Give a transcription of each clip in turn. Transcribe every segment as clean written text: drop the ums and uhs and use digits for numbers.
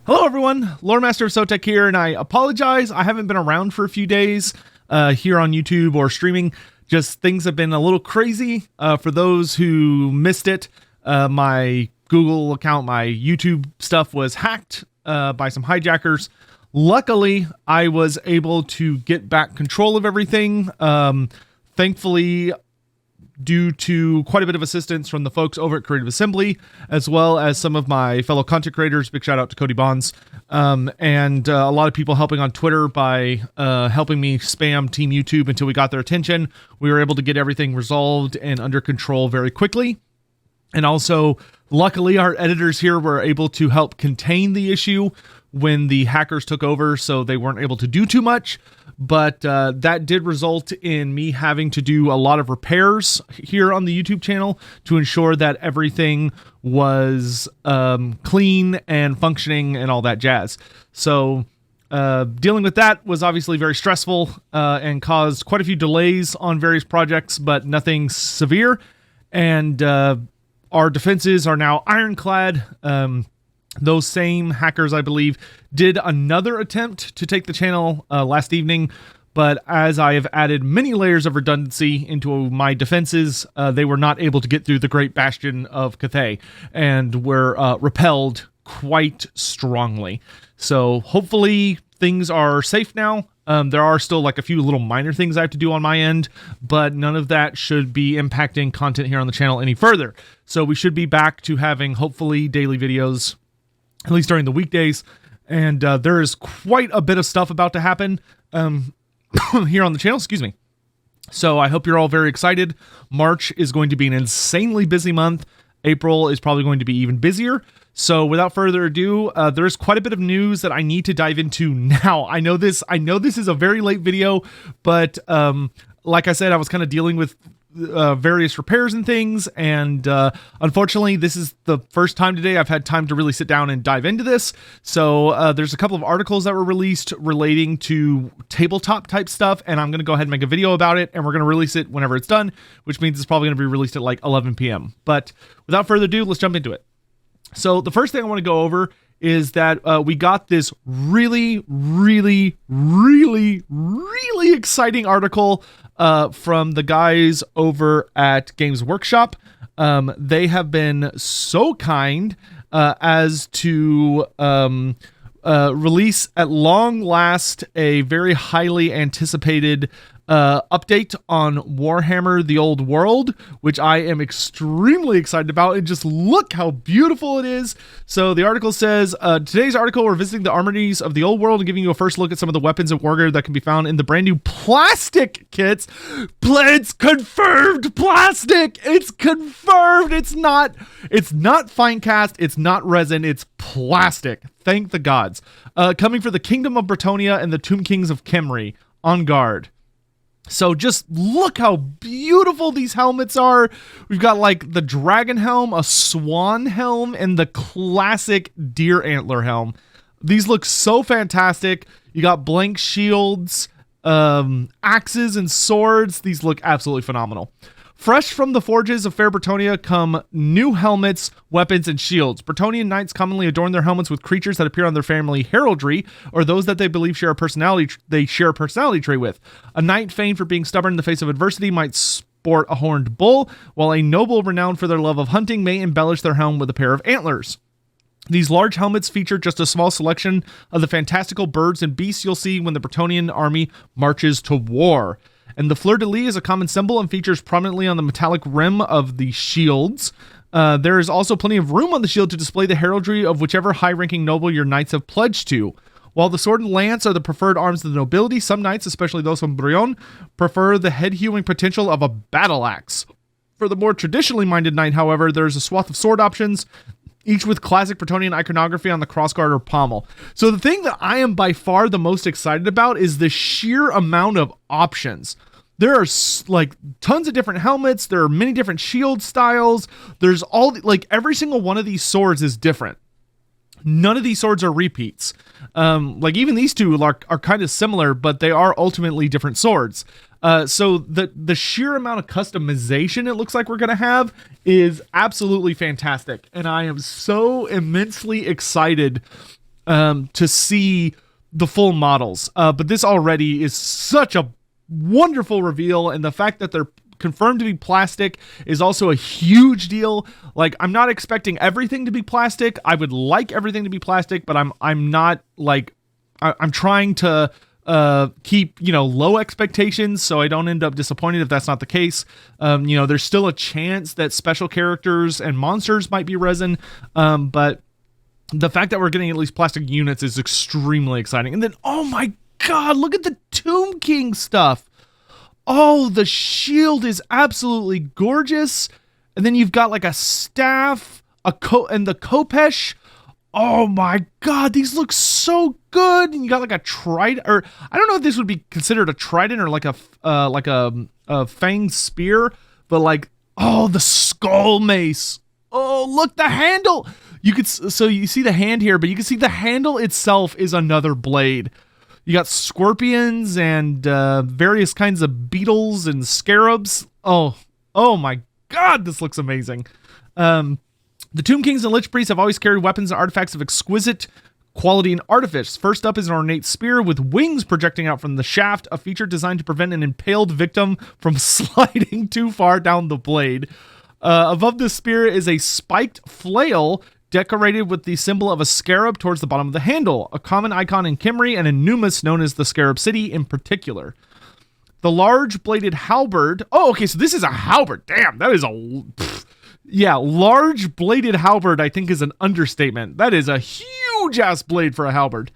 Hello everyone, Loremaster of Sotek here, and I apologize, I haven't been around for a few days here on YouTube or streaming. Just things have been a little crazy. For those who missed it, my Google account, my YouTube stuff was hacked by some hijackers. Luckily, I was able to get back control of everything. Thankfully, due to quite a bit of assistance from the folks over at Creative Assembly, as well as some of my fellow content creators. Big shout out to Cody Bonds, and a lot of people helping on Twitter by helping me spam Team YouTube until we got their attention. We were able to get everything resolved and under control very quickly. And also, luckily, our editors here were able to help contain the issue when the hackers took over, so they weren't able to do too much. But that did result in me having to do a lot of repairs here on the YouTube channel to ensure that everything was clean and functioning and all that jazz. So dealing with that was obviously very stressful and caused quite a few delays on various projects, but nothing severe. And our defenses are now ironclad. Those same hackers, I believe, did another attempt to take the channel last evening, but as I have added many layers of redundancy into my defenses, they were not able to get through the Great Bastion of Cathay and were repelled quite strongly. So hopefully things are safe now. There are still like a few little minor things I have to do on my end, but none of that should be impacting content here on the channel any further. So we should be back to having hopefully daily videos, at least during the weekdays, and there is quite a bit of stuff about to happen here on the channel, excuse me. So I hope you're all very excited. March is going to be an insanely busy month. April is probably going to be even busier. So without further ado, there is quite a bit of news that I need to dive into now. I know this is a very late video, but like I said, I was kind of dealing with various repairs and things, and unfortunately this is the first time today I've had time to really sit down and dive into this. So there's a couple of articles that were released relating to tabletop type stuff, and I'm going to go ahead and make a video about it, and we're going to release it whenever it's done, which means it's probably going to be released at like 11 p.m. But without further ado, let's jump into it. So the first thing I want to go over is that we got this really exciting article from the guys over at Games Workshop. They have been so kind as to release at long last a very highly anticipated update on Warhammer the Old World, which I am extremely excited about, and just look how beautiful it is. So the article says, today's article, we're visiting the armories of the Old World and giving you a first look at some of the weapons and wargear that can be found in the brand new plastic kits. It's confirmed plastic. It's confirmed. It's not fine cast. It's not resin. It's plastic. Thank the gods. Coming for the Kingdom of Bretonnia and the Tomb Kings of Khemri. On guard. So just look how beautiful these helmets are. We've got like the dragon helm, a swan helm, and the classic deer antler helm. These look so fantastic. You got blank shields, axes, and swords. These look absolutely phenomenal. Fresh from the forges of fair Bretonnia come new helmets, weapons, and shields. Bretonnian knights commonly adorn their helmets with creatures that appear on their family heraldry, or those that they believe share a personality trait with. A knight famed for being stubborn in the face of adversity might sport a horned bull, while a noble renowned for their love of hunting may embellish their helm with a pair of antlers. These large helmets feature just a small selection of the fantastical birds and beasts you'll see when the Bretonnian army marches to war. And the fleur-de-lis is a common symbol and features prominently on the metallic rim of the shields. There is also plenty of room on the shield to display the heraldry of whichever high-ranking noble your knights have pledged to. While the sword and lance are the preferred arms of the nobility, some knights, especially those from Brionne, prefer the head-hewing potential of a battle axe. For the more traditionally minded knight, however, there's a swath of sword options, each with classic Bretonnian iconography on the crossguard or pommel. So the thing that I am by far the most excited about is the sheer amount of options. There are like tons of different helmets. There are many different shield styles. There's like every single one of these swords is different. None of these swords are repeats. Like even these two are kind of similar, but they are ultimately different swords. So the sheer amount of customization it looks like we're going to have is absolutely fantastic. And I am so immensely excited to see the full models. But this already is such a wonderful reveal, and the fact that they're confirmed to be plastic is also a huge deal. Like, I'm not expecting everything to be plastic. I would like everything to be plastic, but I'm not like, I'm trying to keep, low expectations so I don't end up disappointed if that's not the case. There's still a chance that special characters and monsters might be resin, but the fact that we're getting at least plastic units is extremely exciting. And then, oh my god, look at the Tomb King stuff. Oh, the shield is absolutely gorgeous. And then you've got like a staff, and the Khopesh. Oh my god, these look so good. And you got like a trident, or I don't know if this would be considered a trident or like a fanged spear, but like, oh, the skull mace. Oh, look, the handle. So you see the hand here, but you can see the handle itself is another blade. You got scorpions and various kinds of beetles and scarabs. Oh my god, this looks amazing. The Tomb Kings and Lich Priests have always carried weapons and artifacts of exquisite quality and artifice. First up is an ornate spear with wings projecting out from the shaft, a feature designed to prevent an impaled victim from sliding too far down the blade. Above the spear is a spiked flail decorated with the symbol of a scarab towards the bottom of the handle, a common icon in Kimry and in Numus known as the Scarab City in particular. The large bladed halberd. Oh, okay, so this is a halberd. Damn, that is large bladed halberd, I think, is an understatement. That is a huge ass blade for a halberd.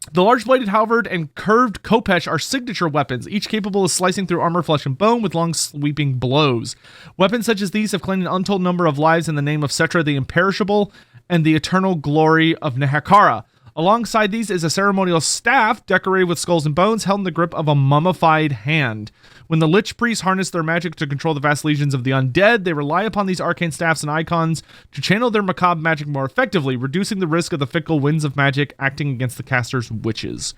The large bladed halberd and curved Khopesh are signature weapons, each capable of slicing through armor, flesh, and bone with long sweeping blows. Weapons such as these have claimed an untold number of lives in the name of Setra the Imperishable and the eternal glory of Nehekhara. Alongside these is a ceremonial staff decorated with skulls and bones held in the grip of a mummified hand. When the Lich Priests harness their magic to control the vast legions of the undead, they rely upon these arcane staffs and icons to channel their macabre magic more effectively, reducing the risk of the fickle winds of magic acting against the caster's witches.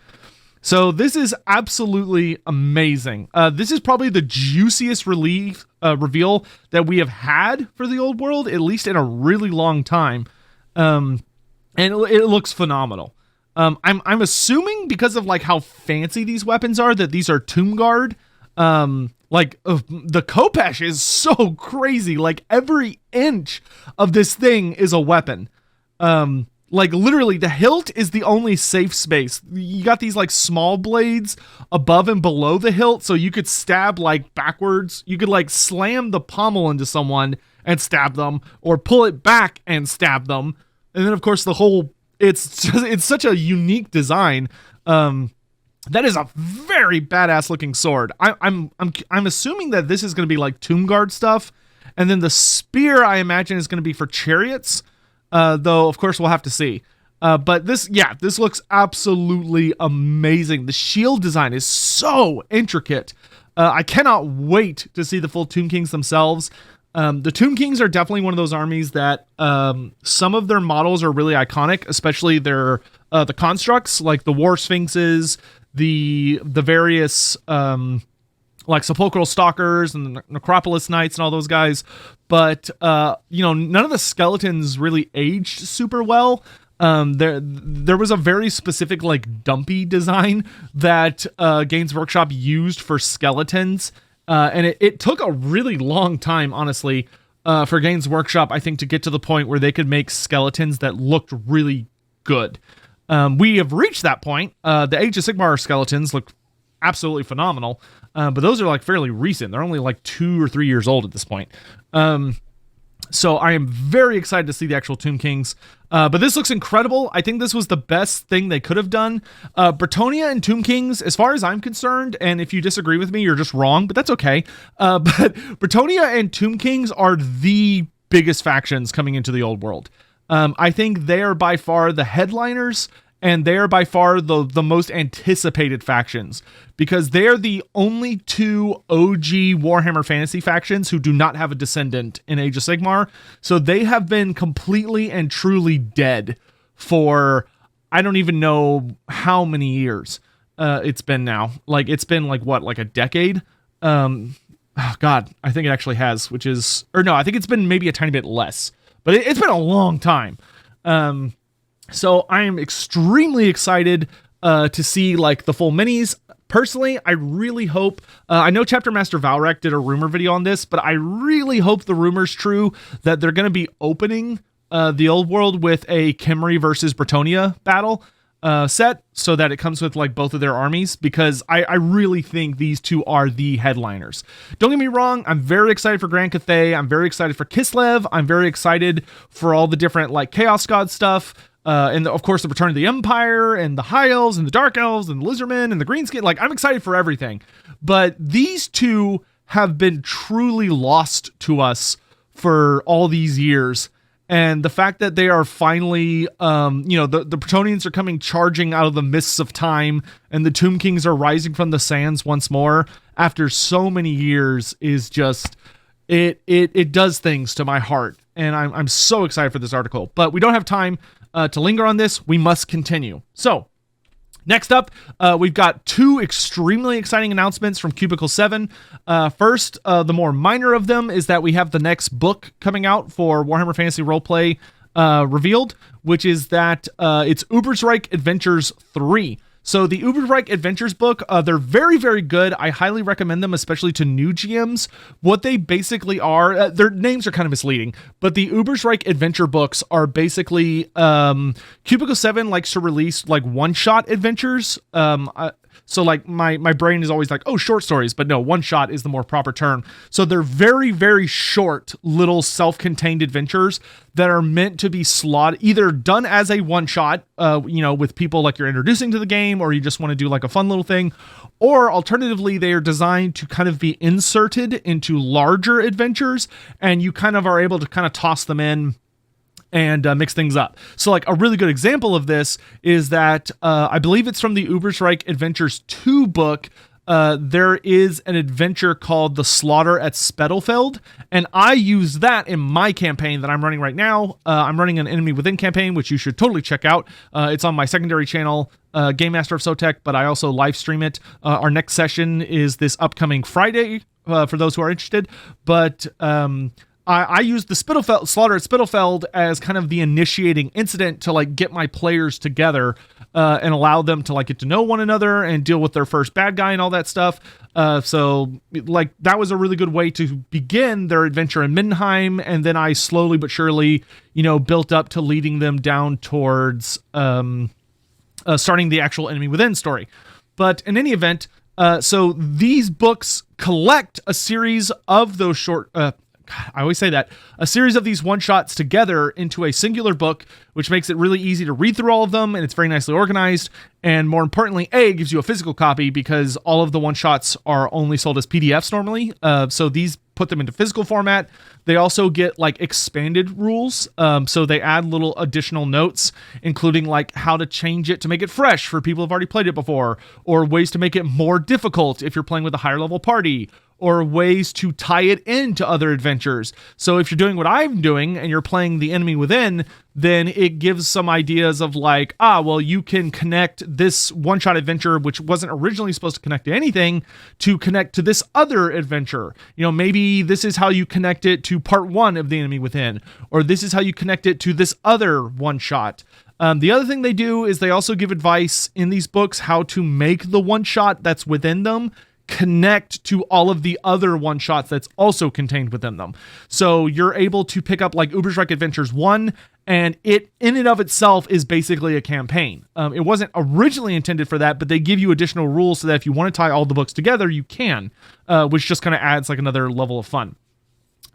So this is absolutely amazing. This is probably the juiciest reveal that we have had for the old world, at least in a really long time. And it looks phenomenal. I'm assuming because of like how fancy these weapons are that these are Tomb Guard. The Khopesh is so crazy. Like every inch of this thing is a weapon. Like literally the hilt is the only safe space. You got these like small blades above and below the hilt, so you could stab like backwards. You could like slam the pommel into someone and stab them, or pull it back and stab them. And then, of course, it's such a unique design. That is a very badass looking sword. I'm assuming that this is going to be like Tomb Guard stuff, and then the spear I imagine is going to be for chariots. Though of course we'll have to see. But this looks absolutely amazing. The shield design is so intricate. I cannot wait to see the full Tomb Kings themselves. The Tomb Kings are definitely one of those armies that some of their models are really iconic, especially their the constructs, like the War Sphinxes, the various like Sepulchral Stalkers and the Necropolis Knights and all those guys. But none of the skeletons really aged super well. There was a very specific like dumpy design that Games Workshop used for skeletons. And it took a really long time, honestly, for Games Workshop, I think, to get to the point where they could make skeletons that looked really good. We have reached that point. The Age of Sigmar skeletons look absolutely phenomenal, but those are like fairly recent. They're only like 2 or 3 years old at this point. So I am very excited to see the actual Tomb Kings. But this looks incredible. I think this was the best thing they could have done. Bretonnia and Tomb Kings, as far as I'm concerned, and if you disagree with me, you're just wrong, but that's okay. But Bretonnia and Tomb Kings are the biggest factions coming into the old world. I think they are by far the headliners, and they are by far the most anticipated factions, because they are the only 2 OG Warhammer Fantasy factions who do not have a descendant in Age of Sigmar. So they have been completely and truly dead for, I don't even know how many years it's been now. Like, it's been like, what, like a decade? Oh God, I think it actually has, I think it's been maybe a tiny bit less, but it's been a long time. So I am extremely excited to see like the full minis. Personally, I really hope, I know Chapter Master Valrak did a rumor video on this, but I really hope the rumor's true that they're going to be opening the old world with a Khemri versus Bretonnia battle set, so that it comes with like both of their armies, because I really think these two are the headliners. Don't get me wrong, I'm very excited for Grand Cathay, I'm very excited for Kislev, I'm very excited for all the different like Chaos God stuff, and of course the Return of the Empire, and the High Elves, and the Dark Elves, and the Lizardmen, and the Greenskin. Like, I'm excited for everything, but these two have been truly lost to us for all these years. And the fact that they are finally, the Bretonnians are coming charging out of the mists of time, and the Tomb Kings are rising from the sands once more after so many years is just, it does things to my heart. And I'm so excited for this article. But we don't have time to linger on this. We must continue. So, next up, we've got two extremely exciting announcements from Cubicle 7. First, the more minor of them is that we have the next book coming out for Warhammer Fantasy Roleplay revealed, which is that it's Ubersreich Adventures 3. So the Ubersreich Adventures book, they're very, very good. I highly recommend them, especially to new GMs. What they basically are, their names are kind of misleading, but the Ubersreich Adventure books are basically, Cubicle 7 likes to release like one-shot adventures. So like my brain is always like, oh, short stories, but no, one shot is the more proper term. So they're very, very short little self-contained adventures that are meant to be slotted, either done as a one shot, with people like you're introducing to the game, or you just want to do like a fun little thing, or alternatively, they are designed to kind of be inserted into larger adventures, and you kind of are able to kind of toss them in and mix things up. So like a really good example of this is that I believe it's from the Ubersreich Adventures 2 book. There is an adventure called The Slaughter at Spettelfeld, and I use that in my campaign that I'm running right now. I'm running an Enemy Within campaign, which you should totally check out. It's on my secondary channel, Game Master of Sotek, but I also live stream it. Our next session is this upcoming Friday, for those who are interested, but I use the Slaughter at Spittlefeld as kind of the initiating incident to like get my players together and allow them to like get to know one another and deal with their first bad guy and all that stuff. So like that was a really good way to begin their adventure in Mindenheim, and then I slowly but surely, built up to leading them down towards starting the actual Enemy Within story. But in any event, so these books collect a series of those short. I always say that, a series of these one-shots together into a singular book, which makes it really easy to read through all of them, and it's very nicely organized, and more importantly, it gives you a physical copy, because all of the one-shots are only sold as PDFs normally, so these put them into physical format. They also get like expanded rules, so they add little additional notes, including like how to change it to make it fresh for people who've already played it before, or ways to make it more difficult if you're playing with a higher level party, or ways to tie it into other adventures. So if you're doing what I'm doing and you're playing the Enemy Within, then it gives some ideas of like, well, you can connect this one-shot adventure, which wasn't originally supposed to connect to anything, to connect to this other adventure. Maybe this is how you connect it to part 1 of the Enemy Within, or this is how you connect it to this other one-shot. The other thing they do is they also give advice in these books how to make the one-shot that's within them connect to all of the other one-shots that's also contained within them. So you're able to pick up like Ubersreich Adventures 1, and it in and of itself is basically a campaign. It wasn't originally intended for that, but they give you additional rules so that if you want to tie all the books together, you can, which just kind of adds like another level of fun.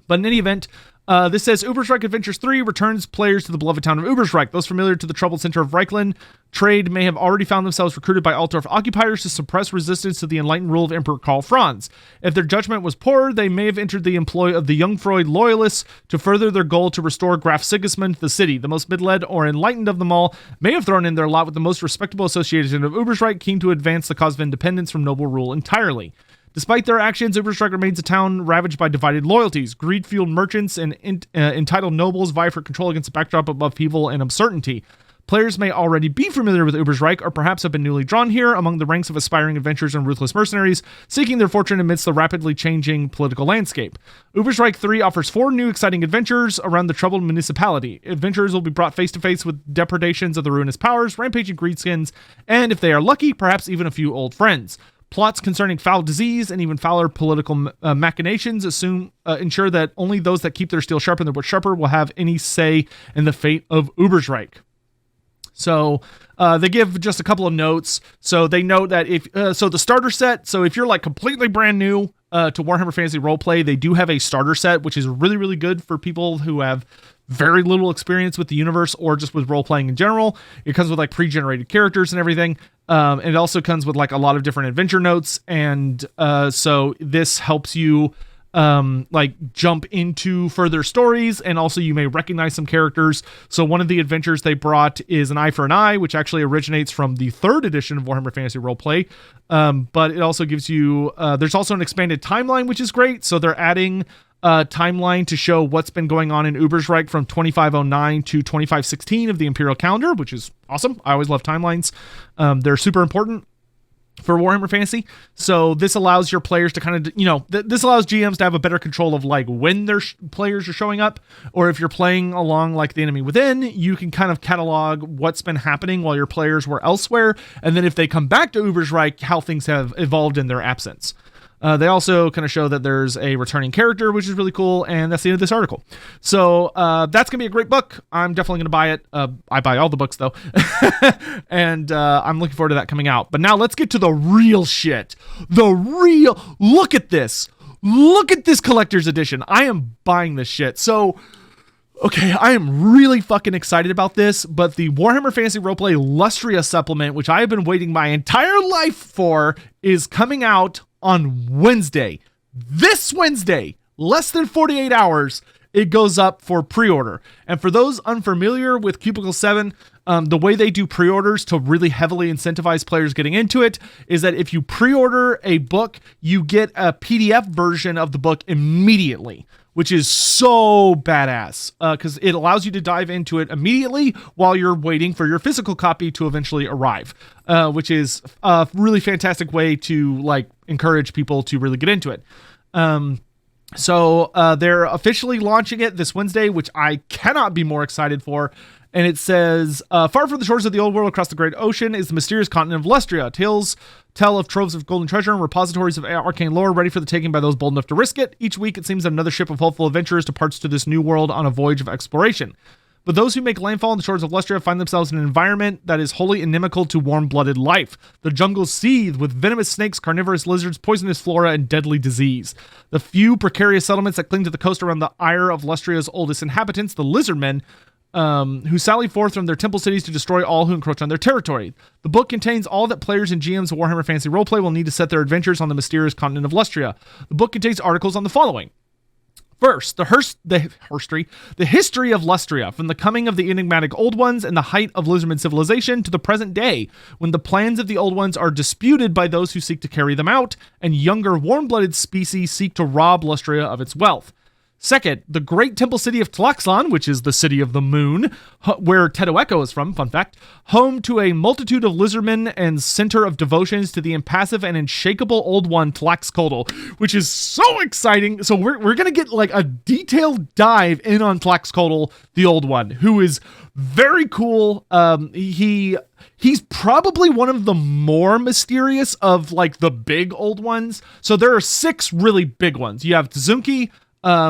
But in any event, this says Ubersreich Adventures 3 returns players to the beloved town of Ubersreich. Those familiar to the troubled center of Reichland trade may have already found themselves recruited by Altdorf occupiers to suppress resistance to the enlightened rule of Emperor Karl Franz. If their judgment was poor, they may have entered the employ of the Jungfreud loyalists to further their goal to restore Graf Sigismund to the city. The most misled or enlightened of them all may have thrown in their lot with the most respectable association of Ubersreich, keen to advance the cause of independence from noble rule entirely. Despite their actions, Ubersreich remains a town ravaged by divided loyalties. Greed-fueled merchants and entitled nobles vie for control against a backdrop of upheaval and uncertainty. Players may already be familiar with Ubersreich or perhaps have been newly drawn here among the ranks of aspiring adventurers and ruthless mercenaries seeking their fortune amidst the rapidly changing political landscape. Ubersreich 3 offers 4 new exciting adventures around the troubled municipality. Adventurers will be brought face to face with depredations of the ruinous powers, rampaging greenskins, and if they are lucky, perhaps even a few old friends. Plots concerning foul disease and even fouler political machinations ensure that only those that keep their steel sharp and their wit sharper will have any say in the fate of Ubersreich. So they give just a couple of notes. So they note that the starter set, so if you're like completely brand new to Warhammer Fantasy Roleplay, they do have a starter set, which is really, really good for people who have very little experience with the universe or just with role-playing in general. It comes with like pre-generated characters and everything. And it also comes with like a lot of different adventure notes. And so this helps you like jump into further stories, and also you may recognize some characters. So one of the adventures they brought is An Eye for an Eye, which actually originates from the 3rd edition of Warhammer Fantasy Roleplay. But it also gives you, there's also an expanded timeline, which is great. So they're adding timeline to show what's been going on in Ubersreich from 2509 to 2516 of the Imperial calendar, which is awesome. I always love timelines. They're super important for Warhammer Fantasy. So this allows your players to kind of, this allows GMs to have a better control of like when their players are showing up, or if you're playing along like the Enemy Within, you can kind of catalog what's been happening while your players were elsewhere. And then if they come back to Ubersreich, how things have evolved in their absence. They also kind of show that there's a returning character, which is really cool, and that's the end of this article. So that's going to be a great book. I'm definitely going to buy it. I buy all the books, though. And I'm looking forward to that coming out. But now let's get to the real shit. Look at this. Look at this collector's edition. I am buying this shit. So, okay, I am really fucking excited about this, but the Warhammer Fantasy Roleplay Lustria supplement, which I have been waiting my entire life for, is coming out on Wednesday. This Wednesday, less than 48 hours, it goes up for pre-order. And for those unfamiliar with Cubicle 7, the way they do pre-orders to really heavily incentivize players getting into it is that if you pre-order a book, you get a PDF version of the book immediately, which is so badass because it allows you to dive into it immediately while you're waiting for your physical copy to eventually arrive, which is a really fantastic way to like encourage people to really get into it. So they're officially launching it this Wednesday, which I cannot be more excited for. And it says, far from the shores of the old world across the great ocean is the mysterious continent of Lustria. Tales tell of troves of golden treasure and repositories of arcane lore ready for the taking by those bold enough to risk it. Each week, it seems that another ship of hopeful adventurers departs to this new world on a voyage of exploration. But those who make landfall on the shores of Lustria find themselves in an environment that is wholly inimical to warm-blooded life. The jungles seethe with venomous snakes, carnivorous lizards, poisonous flora, and deadly disease. The few precarious settlements that cling to the coast around the ire of Lustria's oldest inhabitants, the lizardmen, who sally forth from their temple cities to destroy all who encroach on their territory. The book contains all that players and GMs of Warhammer Fantasy Roleplay will need to set their adventures on the mysterious continent of Lustria. The book contains articles on the following. First, the history of Lustria, from the coming of the enigmatic Old Ones and the height of lizardman civilization to the present day, when the plans of the Old Ones are disputed by those who seek to carry them out, and younger warm-blooded species seek to rob Lustria of its wealth. Second, the great temple city of Tlaxlan, which is the city of the moon, where Tetto'eko is from, fun fact, home to a multitude of lizardmen and center of devotions to the impassive and unshakable Old One Tlaxcotl, which is so exciting. So we're going to get like a detailed dive in on Tlaxcotl, the Old One, who is very cool. He's probably one of the more mysterious of like the big Old Ones. So there are 6 really big ones. You have Tzunki,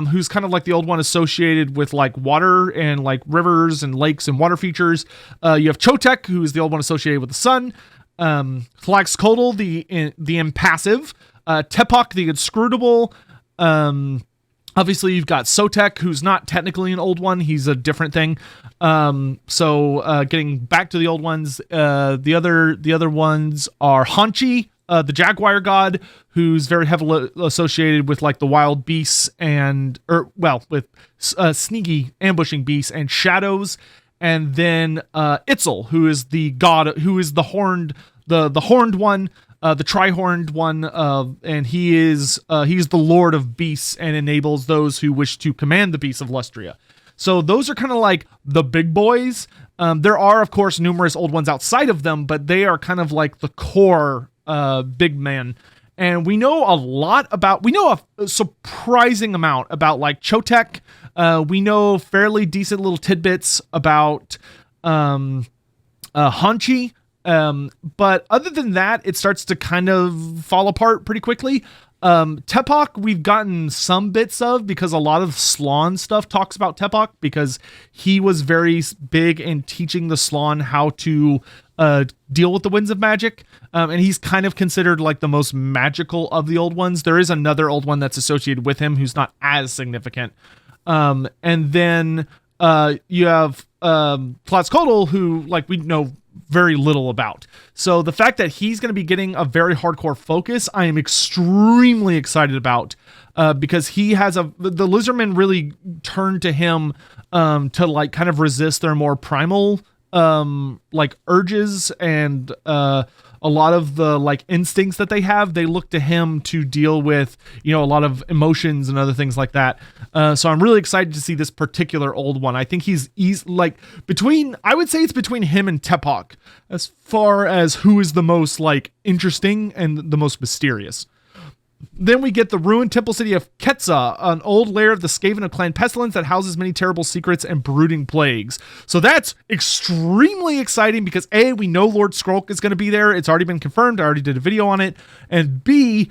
who's kind of like the Old One associated with like water and like rivers and lakes and water features. You have Sotek, who is the Old One associated with the sun. Tlaxcotl, the impassive. Tepok, the inscrutable. Obviously, you've got Sotek, who's not technically an Old One. He's a different thing. So getting back to the Old Ones, the other ones are Hanchi, the Jaguar God, who's very heavily associated with like the wild beasts with sneaky ambushing beasts and shadows. And then Itzel, who is the god, who is the horned one, the tri-horned one, and he's the Lord of Beasts and enables those who wish to command the beasts of Lustria. So those are kind of like the big boys. There are, of course, numerous old ones outside of them, but they are kind of like the core big man. And we know a surprising amount about like Sotek. We know fairly decent little tidbits about Hanchi. But other than that, it starts to kind of fall apart pretty quickly. Tetto'eko, we've gotten some bits of because a lot of Slaane's stuff talks about Tetto'eko because he was very big in teaching the Slaane how to deal with the winds of magic. And he's kind of considered like the most magical of the old ones. There is another old one that's associated with him who's not as significant. And then you have Tlatzcoatl, who like we know very little about. So the fact that he's going to be getting a very hardcore focus, I am extremely excited about, because he has the Lizardmen really turned to him to like kind of resist their more primal like urges and a lot of the like instincts that they have. They look to him to deal with, a lot of emotions and other things like that. So I'm really excited to see this particular old one. I think he's like I would say it's between him and Tetto'eko as far as who is the most like interesting and the most mysterious. Then we get the ruined temple city of Quetzal, an old lair of the Skaven of Clan Pestilence that houses many terrible secrets and brooding plagues. So that's extremely exciting because A, we know Lord Skrulk is going to be there. It's already been confirmed. I already did a video on it. And B,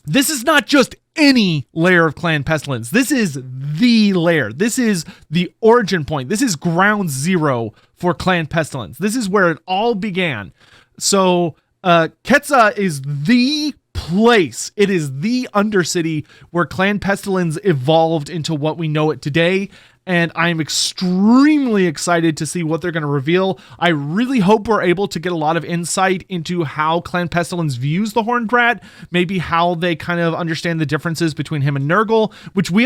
this is not just any lair of Clan Pestilence. This is the lair. This is the origin point. This is ground zero for Clan Pestilence. This is where it all began. So Quetzal is the place. It is the Undercity where Clan Pestilence evolved into what we know it today. And I'm extremely excited to see what they're going to reveal. I really hope we're able to get a lot of insight into how Clan Pestilence views the Horned Rat, maybe how they kind of understand the differences between him and Nurgle, which we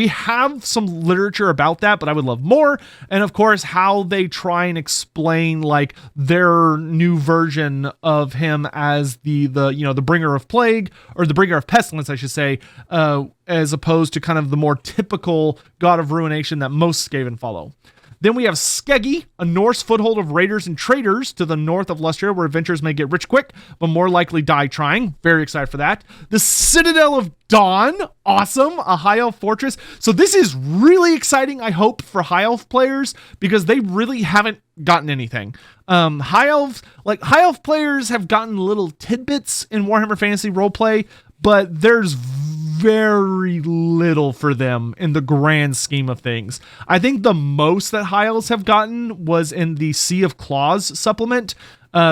have some literature about that, but I would love more. And of course, how they try and explain like their new version of him as the bringer of plague, or the bringer of pestilence, I should say, as opposed to kind of the more typical god of ruination that most Skaven follow. Then we have Skeggi, a Norse foothold of raiders and traders to the north of Lustria, where adventurers may get rich quick, but more likely die trying. Very excited for that. The Citadel of Dawn, awesome, a High Elf fortress. So this is really exciting, I hope, for High Elf players, because they really haven't gotten anything. High Elf players have gotten little tidbits in Warhammer Fantasy Roleplay, but there's very little for them in the grand scheme of things. I think the most that High Elves have gotten was in the Sea of Claws supplement,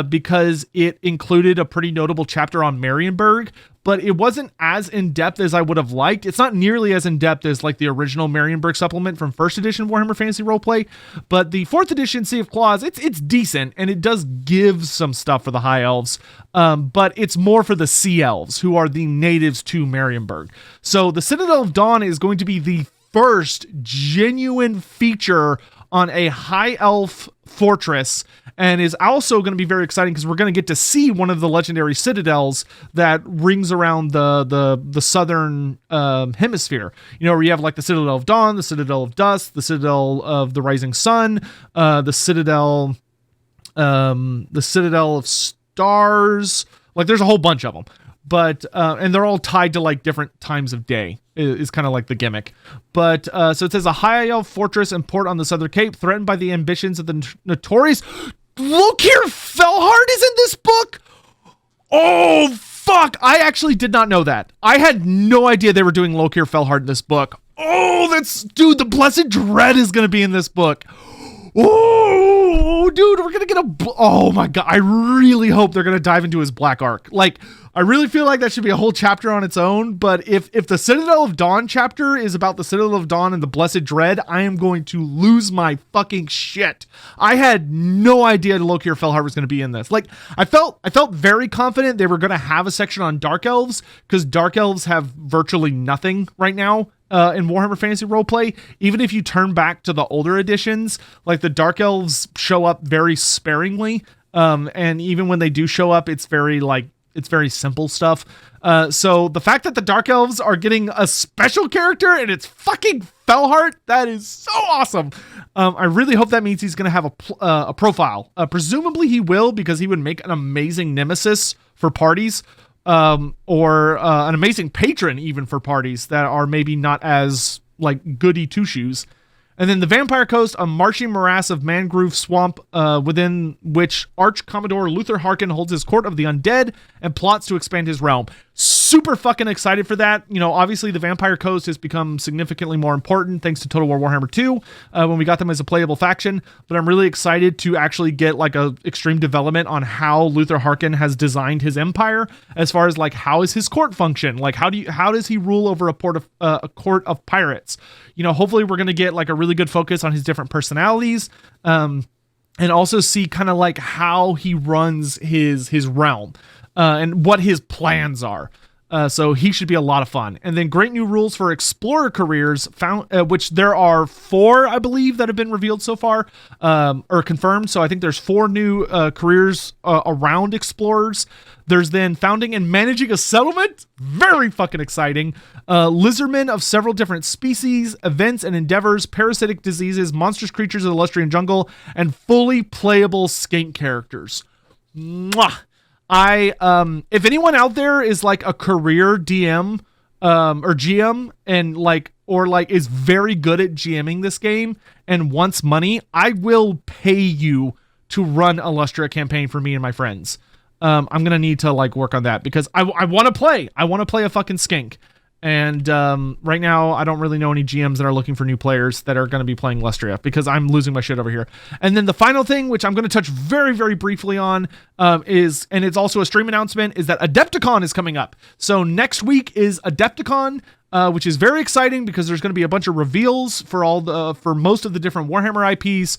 because it included a pretty notable chapter on Marienburg, but it wasn't as in-depth as I would have liked. It's not nearly as in-depth as like the original Marienburg supplement from 1st edition Warhammer Fantasy Roleplay, but the 4th edition Sea of Claws, it's decent, and it does give some stuff for the High Elves, but it's more for the Sea Elves, who are the natives to Marienburg. So the Citadel of Dawn is going to be the first genuine feature on a High Elf fortress, and is also going to be very exciting because we're going to get to see one of the legendary citadels that rings around the southern hemisphere. Where you have like the Citadel of Dawn, the Citadel of Dusk, the Citadel of the Rising Sun, the Citadel of Stars. Like there's a whole bunch of them, but and they're all tied to like different times of day. Is kind of like the gimmick. But so it says a High Elf fortress and port on the Southern Cape, threatened by the ambitions of the notorious Lokir Felhard is in this book. Oh fuck, I actually did not know that. I had no idea they were doing Lokir Felhard in this book. Oh, the Blessed Dread is going to be in this book. Oh, dude, we're going to get oh my god, I really hope they're going to dive into his Black Arc. Like, I really feel like that should be a whole chapter on its own, but if the Citadel of Dawn chapter is about the Citadel of Dawn and the Blessed Dread, I am going to lose my fucking shit. I had no idea Lokir Felhard was going to be in this. Like, I felt very confident they were going to have a section on Dark Elves, because Dark Elves have virtually nothing right now in Warhammer Fantasy Roleplay. Even if you turn back to the older editions, like the Dark Elves show up very sparingly, and even when they do show up, it's very simple stuff. So the fact that the Dark Elves are getting a special character and it's fucking Fellheart, that is so awesome. I really hope that means he's going to have a profile. Presumably he will, because he would make an amazing nemesis for parties, or an amazing patron even for parties that are maybe not as like goody two shoes. And then the Vampire Coast, a marshy morass of mangrove swamp, within which Arch Commodore Luther Harkin holds his court of the undead and plots to expand his realm. Super fucking excited for that. You know, obviously the Vampire Coast has become significantly more important thanks to Total War Warhammer 2, when we got them as a playable faction. But I'm really excited to actually get like a extreme development on how Luther Harkin has designed his empire, as far as like how is his court function, like how does he rule over a court of pirates. You know, hopefully we're going to get like a really good focus on his different personalities, and also see kind of like how he runs his realm, and what his plans are. So he should be a lot of fun. And then great new rules for explorer careers, found, which there are 4, I believe, that have been revealed so far, or confirmed. So I think there's 4 new careers around explorers. There's then founding and managing a settlement. Very fucking exciting. Lizardmen of several different species, events and endeavors, parasitic diseases, monstrous creatures of the Lustrian jungle, and fully playable skink characters. Mwah! If anyone out there is like a career DM, or GM, and like, or like is very good at GMing this game and wants money, I will pay you to run a Lustria campaign for me and my friends. I'm going to need to like work on that, because I want to play a fucking skink. And right now, I don't really know any GMs that are looking for new players that are going to be playing Lustria, because I'm losing my shit over here. And then the final thing, which I'm going to touch very, very briefly on, is, and it's also a stream announcement, is that Adepticon is coming up. So next week is Adepticon, which is very exciting, because there's going to be a bunch of reveals for most of the different Warhammer IPs.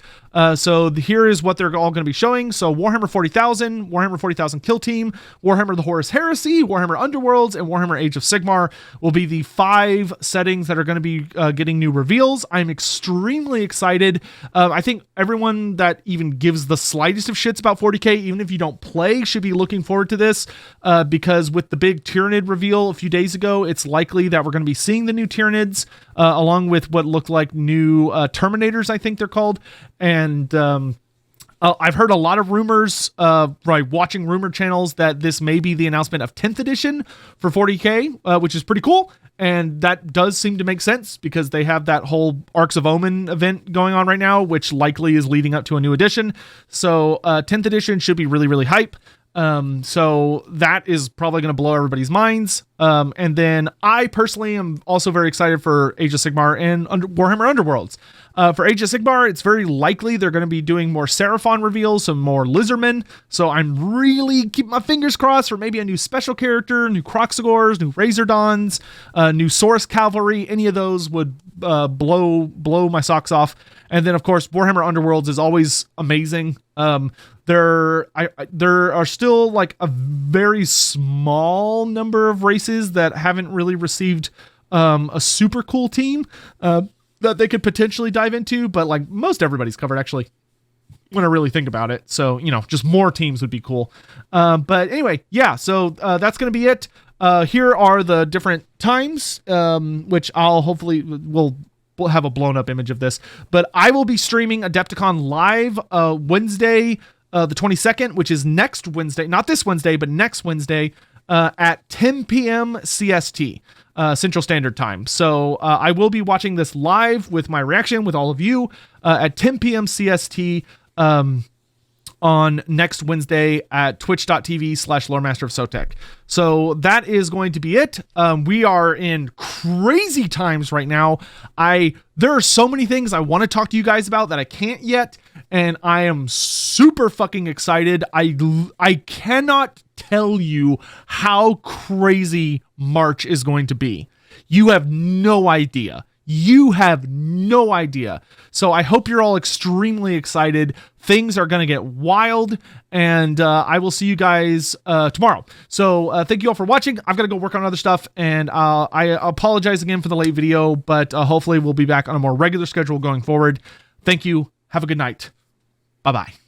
So here is what they're all going to be showing. So Warhammer 40,000, Warhammer 40,000 Kill Team, Warhammer the Horus Heresy, Warhammer Underworlds, and Warhammer Age of Sigmar will be the 5 settings that are going to be getting new reveals. I'm extremely excited. I think everyone that even gives the slightest of shits about 40k, even if you don't play, should be looking forward to this, because with the big Tyranid reveal a few days ago, it's likely that we're going to be seeing the new Tyranids, along with what looked like new Terminators, I think they're called. And I've heard a lot of rumors, right, watching rumor channels, that this may be the announcement of 10th edition for 40k, which is pretty cool. And that does seem to make sense, because they have that whole Arcs of Omen event going on right now, which likely is leading up to a new edition. So 10th edition should be really, really hype. So that is probably going to blow everybody's minds. And then I personally am also very excited for Age of Sigmar and Warhammer Underworlds. For Age of Sigmar, it's very likely they're going to be doing more Seraphon reveals, some more Lizardmen. So I'm really keeping my fingers crossed for maybe a new special character, new Croxagors, new Razordons, new Saurus Cavalry. Any of those would blow my socks off. And then, of course, Warhammer Underworlds is always amazing. There are still like a very small number of races that haven't really received a super cool team that they could potentially dive into, but like most everybody's covered, actually, when I really think about it. So, you know, just more teams would be cool. But anyway, yeah, so that's going to be it. Here are the different times, which I'll hopefully we'll have a blown up image of this, but I will be streaming Adepticon live Wednesday, the 22nd, which is next Wednesday, not this Wednesday, but next Wednesday, at 10 p.m. CST, Central Standard Time. So I will be watching this live with my reaction with all of you at 10 p.m. CST on next Wednesday at twitch.tv/Loremaster of Sotek. So that is going to be it. We are in crazy times right now. There are so many things I want to talk to you guys about that I can't yet, and I am super fucking excited. I cannot tell you how crazy March is going to be. You have no idea. You have no idea. So I hope you're all extremely excited. Things are going to get wild, and I will see you guys tomorrow. So thank you all for watching. I've got to go work on other stuff, and I apologize again for the late video, but hopefully we'll be back on a more regular schedule going forward. Thank you. Have a good night. Bye-bye.